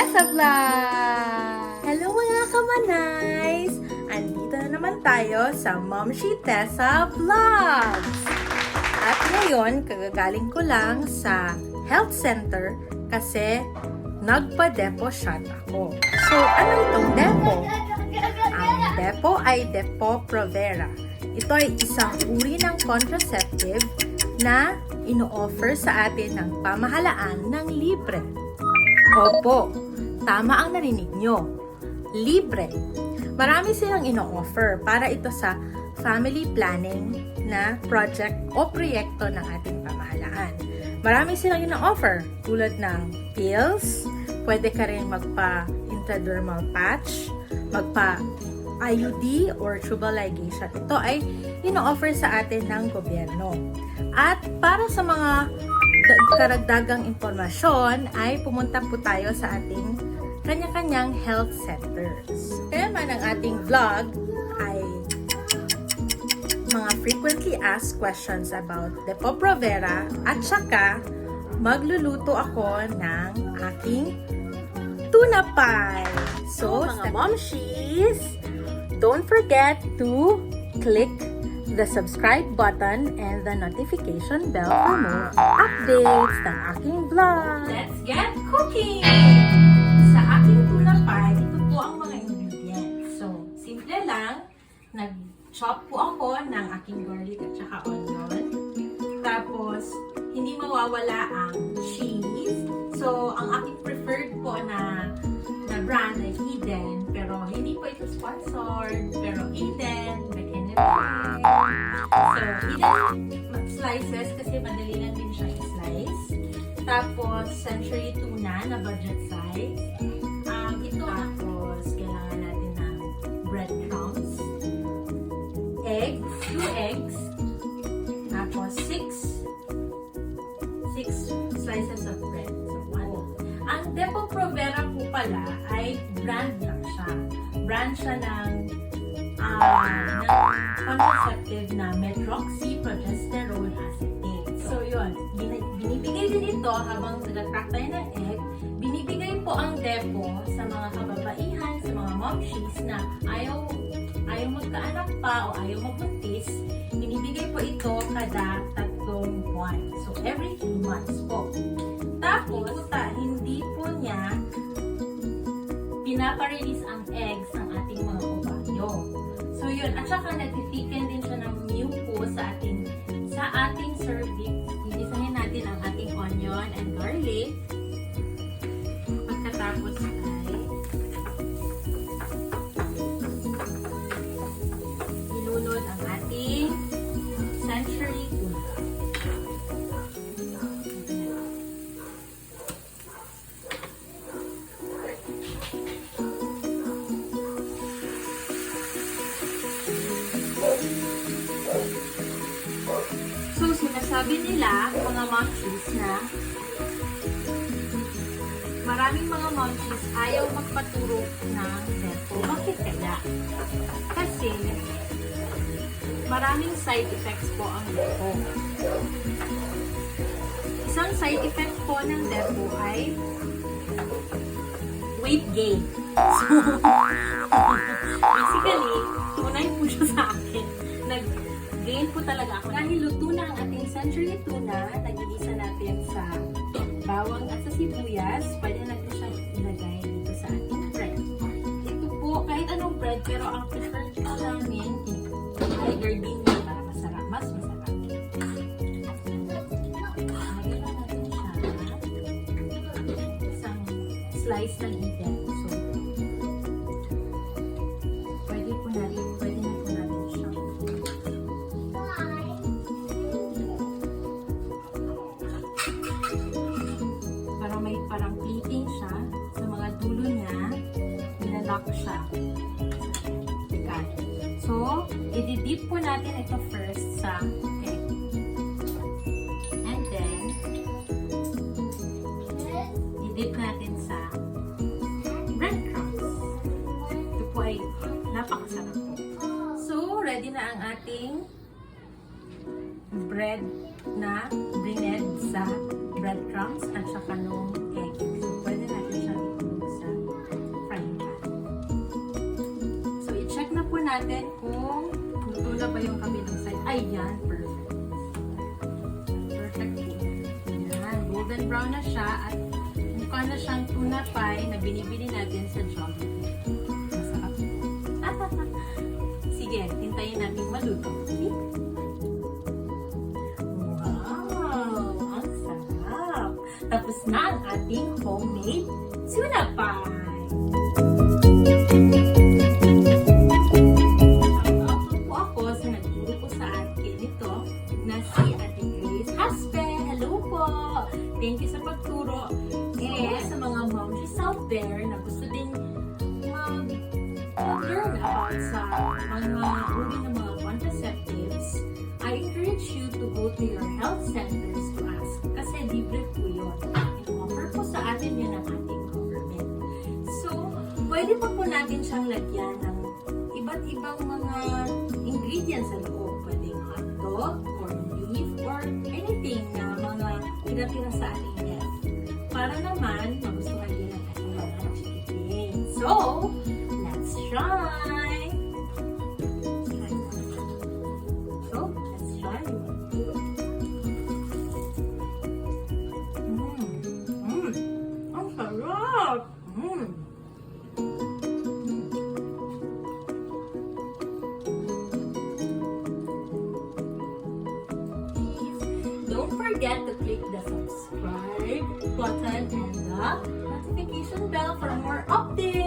Tessa Vlog! Hello mga kamanays! Andito na naman tayo sa Momshie Tessa Vlogs! At ngayon, kagagaling ko lang sa health center kasi nagpa-depo shot ako. So, ano itong depo? Ang depo ay Depo Provera. Ito ay isang uri ng contraceptive na ino-offer sa atin ng pamahalaan ng libre. Opo, tama ang narinig nyo. Libre. Marami silang ino-offer para ito sa family planning na project o proyekto ng ating pamahalaan. Marami silang ino-offer tulad ng pills, pwede ka rin magpa-intradermal patch, magpa-IUD or tubal ligation. Ito ay ino-offer sa atin ng gobyerno. At para sa mga karagdagang impormasyon ay pumunta po tayo sa ating kanya-kanyang health centers. Kaya man ang ating vlog ay mga frequently asked questions about Depo Provera at saka magluluto ako ng aking tuna pie. So, mga momshies, don't forget to click the subscribe button and the notification bell for more updates ng aking vlog. Let's get cooking! Sa aking tuna pie, ito po ang mga ingredients. So, simple lang. Nag-chop po ako ng aking garlic at saka onion. Tapos, hindi mawawala ang cheese. So, ang aking preferred po na brand ay Eden. Pero, hindi po ito sponsored. Pero, Eden, Beke Naman. So, Eden slices kasi madali lang din siya i-slice. Tapos, century tuna na budget size. Ito, tapos, kailangan natin ng breadcrumbs. Eggs, 2 eggs. Tapos, 6 slices of bread. So, ang Depo Provera po pala ay brand lang siya. Brand siya ng contraceptive na medroxyprogesterone acetate. So, yun. Binibigay din ito habang nag-crack tayo ng egg. Binibigay po ang Depo sa mga kababaihan, sa mga momshies na ayaw magkaanak pa o ayaw magbuntis. Binibigay po ito kada 3 buwan. So, every 3 months po. Tapos, hindi po niya pinaparelease ang eggs ng ating mga ovaryo. So, yun. At saka, nagtitiken din siya ng muco sa ating cervix. Ibisahin natin ang ating onion and garlic. Pagkatapos ay ilunod ang ating century tuna. So, sinasabi nila, mga momshies, na maraming mga momshies ayaw magpaturo ng Depo. Bakit kaya? Kasi, maraming side effects po ang Depo. Isang side effect po ng Depo ay weight gain. So, basically, tunay po siya sa akin. Nag-gain po talaga ako. Dahil luto na ang ating century tuna, nag-iisa natin sa bawang at sa sibuyas, pwede natin siyang ilagay dito sa ating bread. Ito po, kahit anong bread, pero ang preferred ko namin ay gardenia para masarap. Mas masarap. Lagyan na natin siya isang slice ng Eden. So, pwede na po natin siyang para may parang plating siya sa mga dulo niya, nilalak siya. So, i-dip po natin ito first sa egg. And then, i-dip natin sa breadcrumbs. Ito po ay napakasarap po. So, ready na ang ating bread na brined sa breadcrumbs at saka nung egg. So, pwede natin siya itulog sa natin kung luto na ba yung kabilang side. Ayan, perfect. Perfect po. Ayan, golden brown na siya at mukha na siyang tuna pie na binibili natin sa Jollibee. Masarap. Sige, hintayin natin maluto. Okay? Wow! Ang sarap! Tapos na ang ating homemade tuna pie. Shoutout po ako sa nagturo po sa akin ito na si Ate Grace Haspe. Hello po! Thank you sa pagturo. Sa mga momshies out there na gusto din mag-learn about sa mga uri ng mga contraceptives, I encourage you to go to your health centers to ask. Kasi libre po yun. I-offer po sa atin yan ang ating government. So, pwede pa po natin siyang lagyan ng iba't ibang mga ingredients sa loob. Pwedeng hotdog, corned beef, or anything na mga tira-tira sa ating net. Para naman, magustuhan din ang ating mga chicken. So, let's try! So, let's try. Ang sarap! Don't forget to click the subscribe button and the notification bell for more updates.